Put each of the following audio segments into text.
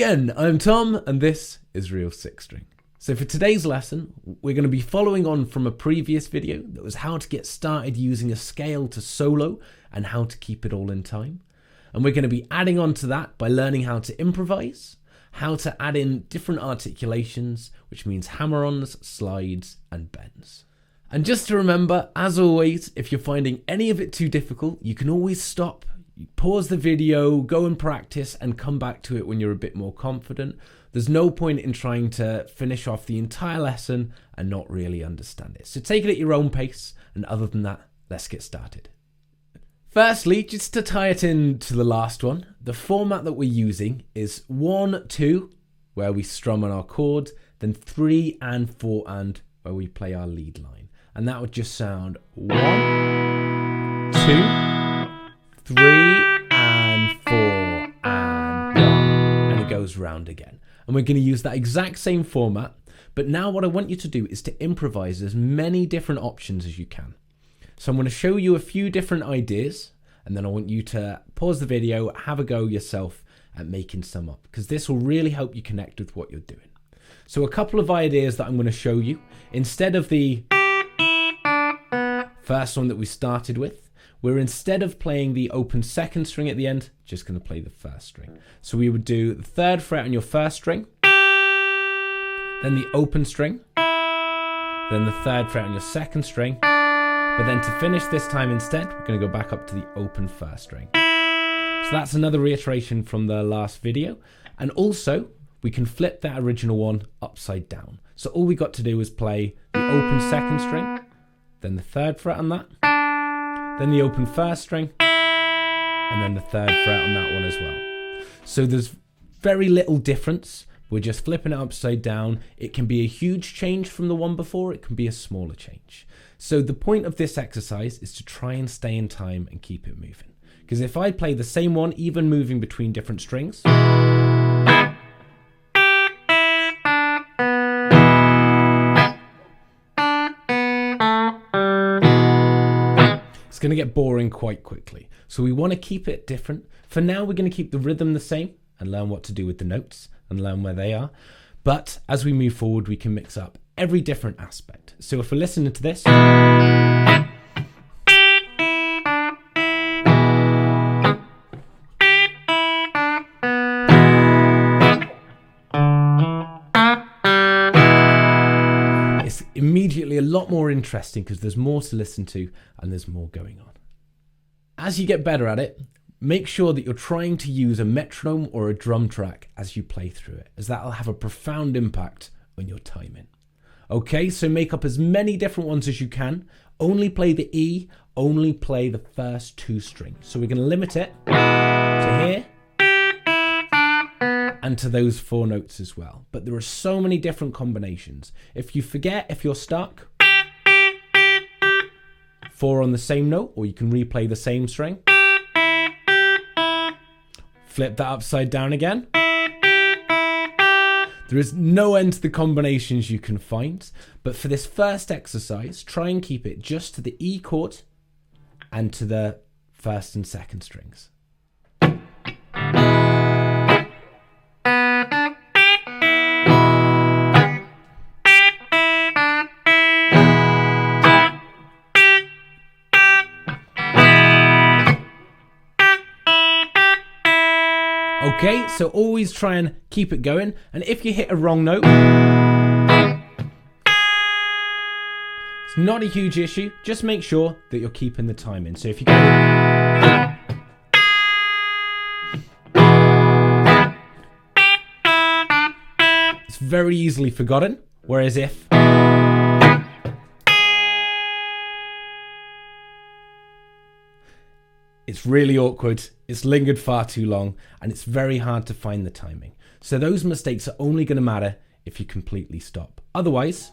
again, I'm Tom, and this is Real Six String. So for today's lesson, we're going to be following on from a previous video that was how to get started using a scale to solo and how to keep it all in time. And we're going to be adding on to that by learning how to improvise, how to add in different articulations, which means hammer-ons, slides, and bends. And just to remember, as always, if you're finding any of it too difficult, you can always stop, pause the video, go and practice, and come back to it when you're a bit more confident. There's no point in trying to finish off the entire lesson and not really understand it. So take it at your own pace, and other than that, let's get started. Firstly, just to tie it in to the last one, the format that we're using is 1-2, where we strum on our chords, then 3 and 4 and, where we play our lead line. And that would just sound 1, 2, 3, and 4, and 1. And it goes round again. And we're going to use that exact same format, but now what I want you to do is to improvise as many different options as you can. So I'm going to show you a few different ideas, and then I want you to pause the video, have a go yourself at making some up, because this will really help you connect with what you're doing. So a couple of ideas that I'm going to show you. Instead of the first one that we started with, we're instead of playing the open second string at the end, just going to play the first string. So we would do the 3rd fret on your first string, then the open string, then the 3rd fret on your second string, but then to finish this time instead, we're going to go back up to the open first string. So that's another reiteration from the last video. And also, we can flip that original one upside down. So all we got to do is play the open second string, then the 3rd fret on that, then the open first string, and then the 3rd fret on that one as well. So there's very little difference. We're just flipping it upside down. It can be a huge change from the one before. It can be a smaller change. So the point of this exercise is to try and stay in time and keep it moving. Because if I play the same one, even moving between different strings, it's going to get boring quite quickly. So we want to keep it different. For now, we're going to keep the rhythm the same and learn what to do with the notes and learn where they are. But as we move forward, we can mix up every different aspect. So if we're listening to this, it's immediately a lot more interesting because there's more to listen to and there's more going on. As you get better at it, make sure that you're trying to use a metronome or a drum track as you play through it, as that'll have a profound impact on your timing. Okay, so make up as many different ones as you can. Only play the E, only play the first 2 strings. So we're going to limit it to here and to those 4 notes as well. But there are so many different combinations. If you forget, if you're stuck, 4 on the same note, or you can replay the same string. Flip that upside down again. There is no end to the combinations you can find, but for this first exercise, try and keep it just to the E chord and to the 1st and 2nd strings. Okay, so always try and keep it going. And if you hit a wrong note, it's not a huge issue. Just make sure that you're keeping the time in. So if you go, it's very easily forgotten. Whereas if it's really awkward, it's lingered far too long, and it's very hard to find the timing. So those mistakes are only going to matter if you completely stop. Otherwise,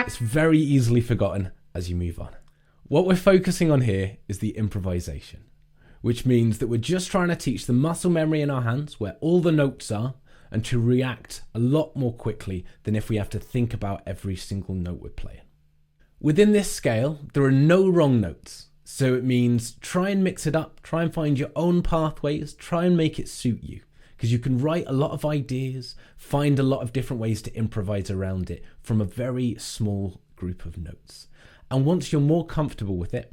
it's very easily forgotten as you move on. What we're focusing on here is the improvisation, which means that we're just trying to teach the muscle memory in our hands where all the notes are and to react a lot more quickly than if we have to think about every single note we're playing. Within this scale, there are no wrong notes. So it means try and mix it up, try and find your own pathways, try and make it suit you. Because you can write a lot of ideas, find a lot of different ways to improvise around it from a very small group of notes. And once you're more comfortable with it,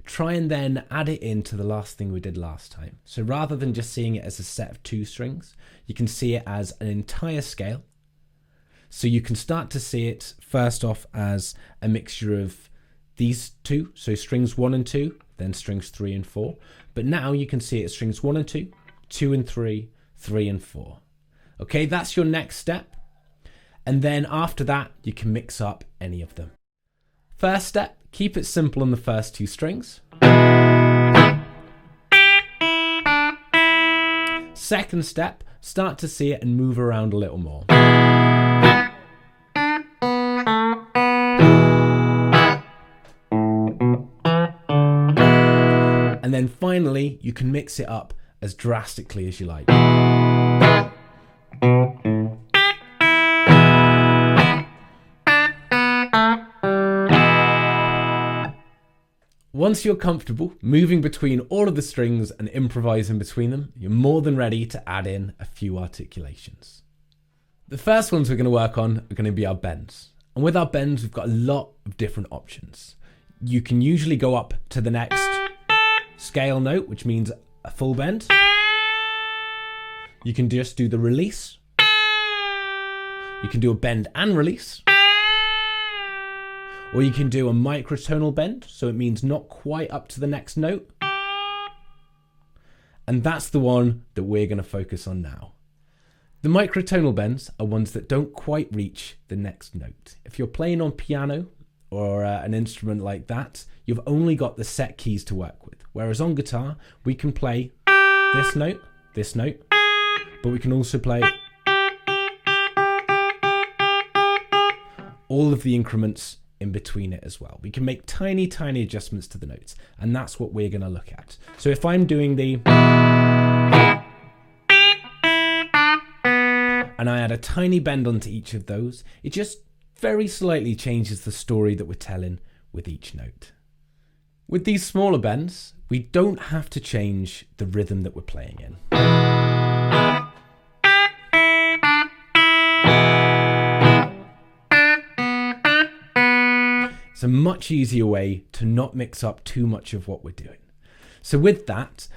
try and then add it into the last thing we did last time. So rather than just seeing it as a set of 2 strings, you can see it as an entire scale. So you can start to see it first off as a mixture of these 2, so strings 1 and 2, then strings 3 and 4. But now you can see it as strings 1 and 2, 2 and 3, 3 and 4. Okay, that's your next step. And then after that, you can mix up any of them. First step, keep it simple on the first 2 strings. Second step, start to see it and move around a little more. And then finally, you can mix it up as drastically as you like. Once you're comfortable moving between all of the strings and improvising between them, you're more than ready to add in a few articulations. The first ones we're going to work on are going to be our bends. And with our bends, we've got a lot of different options. You can usually go up to the next scale note, which means a full bend. You can just do the release. You can do a bend and release. Or you can do a microtonal bend, so it means not quite up to the next note. And that's the one that we're going to focus on now. The microtonal bends are ones that don't quite reach the next note. If you're playing on piano or an instrument like that, you've only got the set keys to work with. Whereas on guitar, we can play this note, but we can also play all of the increments in between it as well. We can make tiny, tiny adjustments to the notes, and that's what we're going to look at. So if I'm doing the and I add a tiny bend onto each of those, it just very slightly changes the story that we're telling with each note. With these smaller bends, we don't have to change the rhythm that we're playing in. It's a much easier way to not mix up too much of what we're doing. So with that,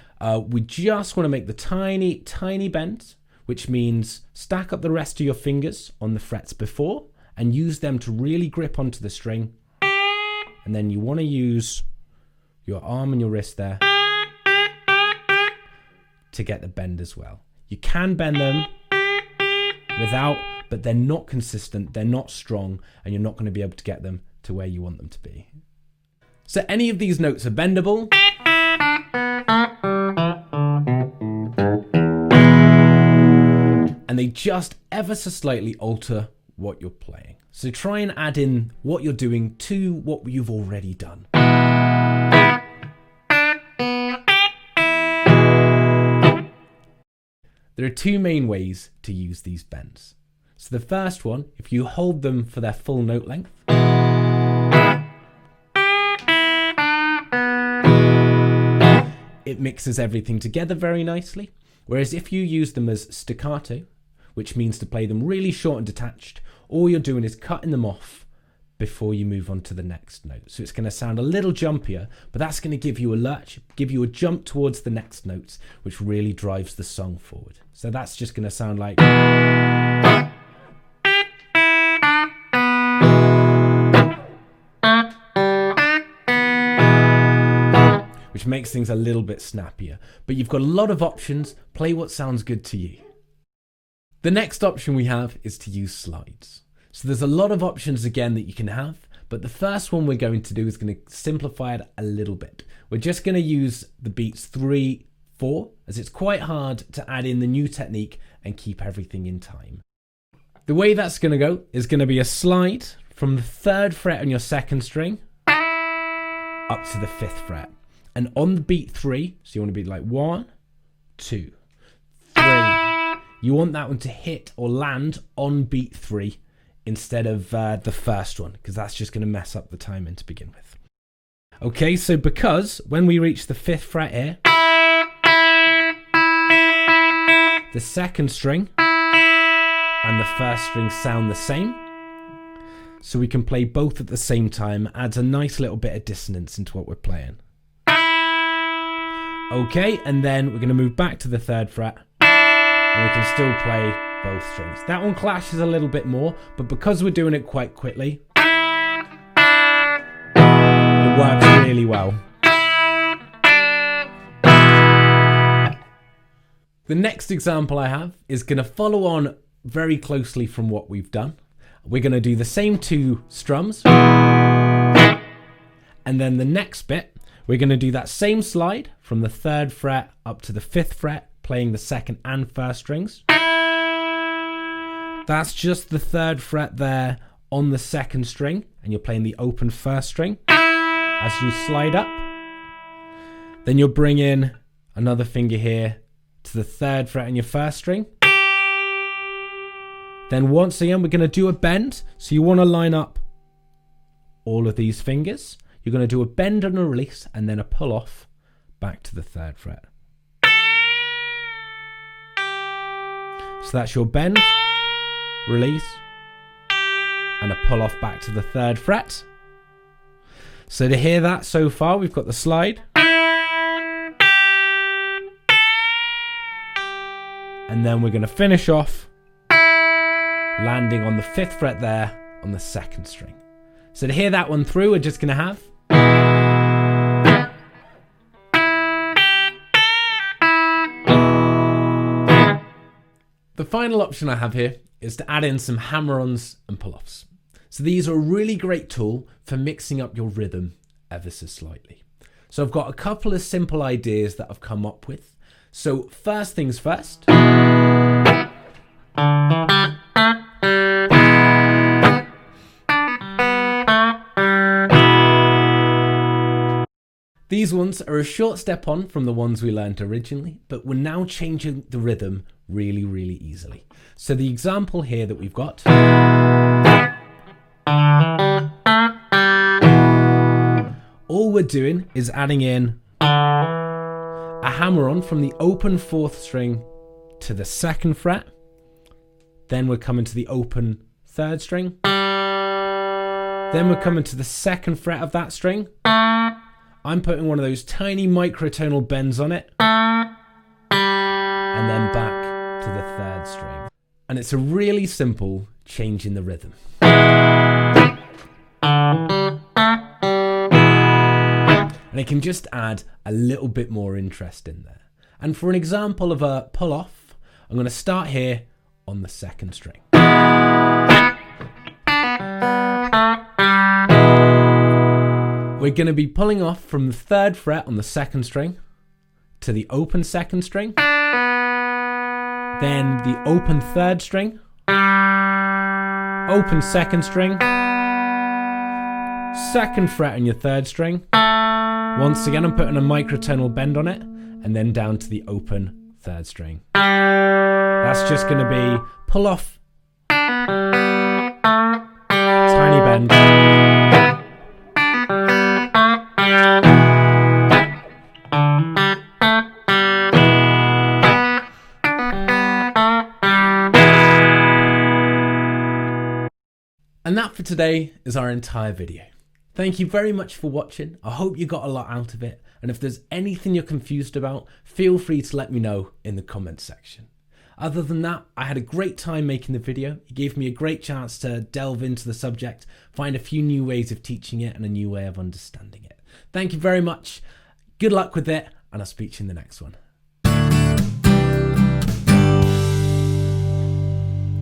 we just want to make the tiny, tiny bend, which means stack up the rest of your fingers on the frets before and use them to really grip onto the string. And then you want to use your arm and your wrist there to get the bend as well. You can bend them without, but they're not consistent, they're not strong, and you're not going to be able to get them to where you want them to be. So any of these notes are bendable. And they just ever so slightly alter what you're playing. So try and add in what you're doing to what you've already done. There are 2 main ways to use these bends. So the first one, if you hold them for their full note length, it mixes everything together very nicely. Whereas if you use them as staccato, which means to play them really short and detached, all you're doing is cutting them off before you move on to the next note. So it's going to sound a little jumpier, but that's going to give you a lurch, give you a jump towards the next notes, which really drives the song forward. So that's just going to sound like... which makes things a little bit snappier. But you've got a lot of options. Play what sounds good to you. The next option we have is to use slides. So there's a lot of options again that you can have, but the first one we're going to do is going to simplify it a little bit. We're just going to use the beats 3, 4, as it's quite hard to add in the new technique and keep everything in time. The way that's going to go is going to be a slide from the 3rd fret on your 2nd string up to the 5th fret. And on the beat 3, so you want to be like 1, 2, 3. You want that one to hit or land on beat 3 instead of the first one, because that's just going to mess up the timing to begin with. Okay, so because when we reach the 5th fret here, the 2nd string and the 1st string sound the same. So we can play both at the same time, adds a nice little bit of dissonance into what we're playing. Okay, and then we're going to move back to the 3rd fret, and we can still play both strings. That one clashes a little bit more, but because we're doing it quite quickly, it works really well. The next example I have is going to follow on very closely from what we've done. We're going to do the same 2 strums, and then the next bit, we're going to do that same slide from the 3rd fret up to the 5th fret, playing the 2nd and 1st strings. That's just the 3rd fret there on the 2nd string, and you're playing the open 1st string. As you slide up, then you'll bring in another finger here to the 3rd fret on your 1st string. Then once again, we're going to do a bend. So you want to line up all of these fingers. You're going to do a bend and a release, and then a pull off back to the 3rd fret. So that's your bend, release, and a pull off back to the 3rd fret. So to hear that so far, we've got the slide, and then we're going to finish off landing on the 5th fret there on the 2nd string. So to hear that one through, we're just going to have the final option I have here is to add in some hammer-ons and pull-offs. So these are a really great tool for mixing up your rhythm ever so slightly. So I've got a couple of simple ideas that I've come up with. So first things first. These ones are a short step on from the ones we learned originally, but we're now changing the rhythm really, really easily. So the example here that we've got, all we're doing is adding in a hammer-on from the open 4th string to the 2nd fret. Then we're coming to the open 3rd string. Then we're coming to the 2nd fret of that string. I'm putting one of those tiny microtonal bends on it, and then back to the 3rd string. And it's a really simple change in the rhythm. And it can just add a little bit more interest in there. And for an example of a pull-off, I'm going to start here on the 2nd string. We're going to be pulling off from the 3rd fret on the 2nd string to the open 2nd string, then the open 3rd string, open 2nd string, 2nd fret on your 3rd string. Once again, I'm putting a microtonal bend on it, and then down to the open 3rd string. That's just going to be pull off, tiny bend, and that for today is our entire video. Thank you very much for watching. I hope you got a lot out of it. And if there's anything you're confused about, feel free to let me know in the comments section. Other than that, I had a great time making the video. It gave me a great chance to delve into the subject, find a few new ways of teaching it and a new way of understanding it. Thank you very much. Good luck with it, and I'll speak to you in the next one.